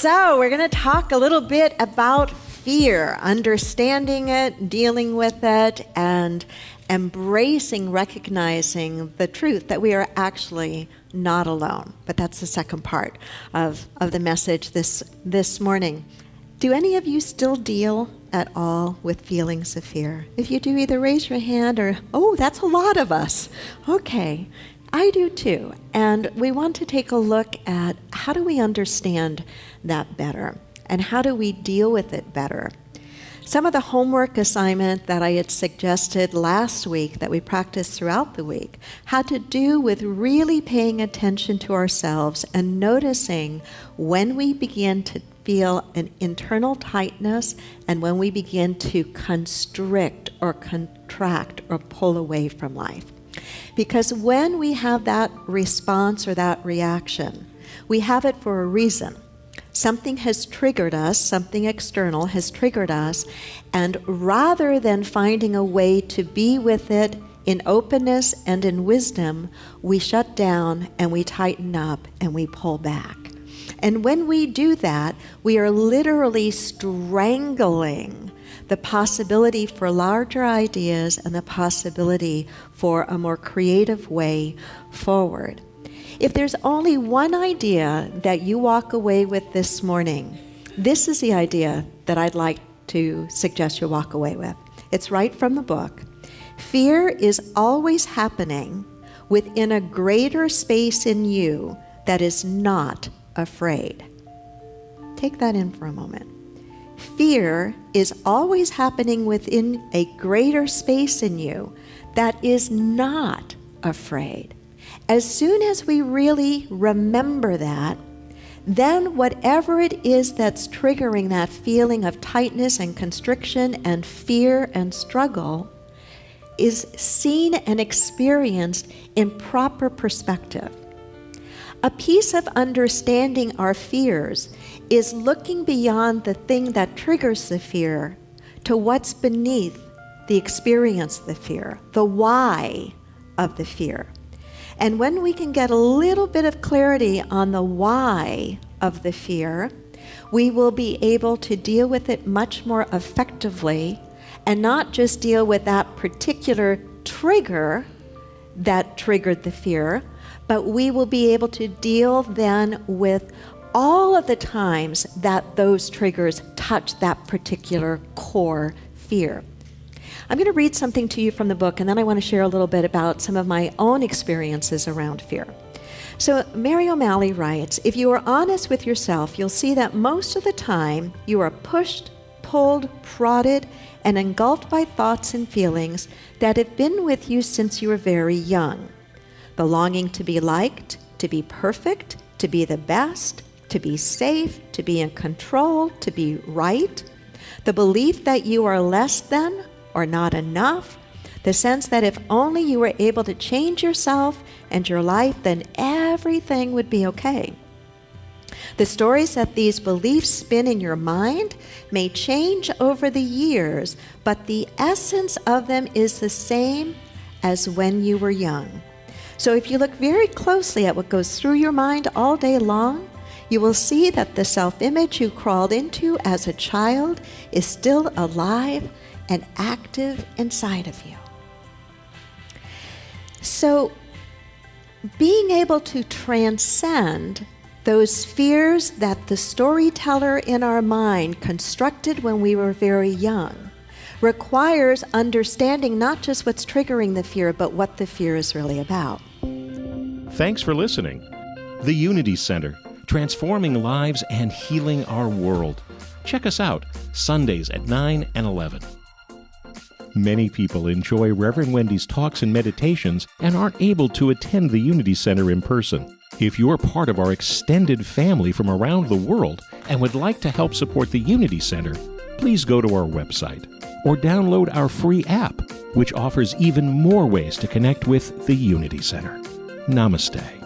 So we're going to talk a little bit about fear, understanding it, dealing with it, and embracing, recognizing the truth that we are actually not alone. But that's the second part of the message this morning. Do any of you still deal at all with feelings of fear? If you do, either raise your hand or, oh, that's a lot of us. Okay, I do too. And we want to take a look at how do we understand that better and how do we deal with it better. Some of the homework assignment that I had suggested last week that we practiced throughout the week had to do with really paying attention to ourselves and noticing when we begin to feel an internal tightness and when we begin to constrict or contract or pull away from life. Because when we have that response or that reaction, we have it for a reason. Something has triggered us, something external has triggered us, and rather than finding a way to be with it in openness and in wisdom, we shut down and we tighten up and we pull back. And when we do that, we are literally strangling the possibility for larger ideas and the possibility for a more creative way forward. If there's only one idea that you walk away with this morning, this is the idea that I'd like to suggest you walk away with. It's right from the book. Fear is always happening within a greater space in you that is not afraid. Take that in for a moment. Fear is always happening within a greater space in you that is not afraid. As soon as we really remember that, then whatever it is that's triggering that feeling of tightness and constriction and fear and struggle is seen and experienced in proper perspective. A piece of understanding our fears is looking beyond the thing that triggers the fear to what's beneath the experience of the fear, the why of the fear. And when we can get a little bit of clarity on the why of the fear, we will be able to deal with it much more effectively and not just deal with that particular trigger that triggered the fear, but we will be able to deal then with all of the times that those triggers touch that particular core fear. I'm going to read something to you from the book, and then I want to share a little bit about some of my own experiences around fear. So Mary O'Malley writes, if you are honest with yourself, you'll see that most of the time you are pushed, pulled, prodded, and engulfed by thoughts and feelings that have been with you since you were very young. The longing to be liked, to be perfect, to be the best, to be safe, to be in control, to be right. The belief that you are less than or not enough. The sense that if only you were able to change yourself and your life, then everything would be okay. The stories that these beliefs spin in your mind may change over the years, but the essence of them is the same as when you were young. So if you look very closely at what goes through your mind all day long, you will see that the self-image you crawled into as a child is still alive and active inside of you. So being able to transcend those fears that the storyteller in our mind constructed when we were very young requires understanding not just what's triggering the fear, but what the fear is really about. Thanks for listening. The Unity Center, transforming lives and healing our world. Check us out Sundays at 9 and 11. Many people enjoy Reverend Wendy's talks and meditations and aren't able to attend the Unity Center in person. If you're part of our extended family from around the world and would like to help support the Unity Center, please go to our website or download our free app, which offers even more ways to connect with the Unity Center. Namaste.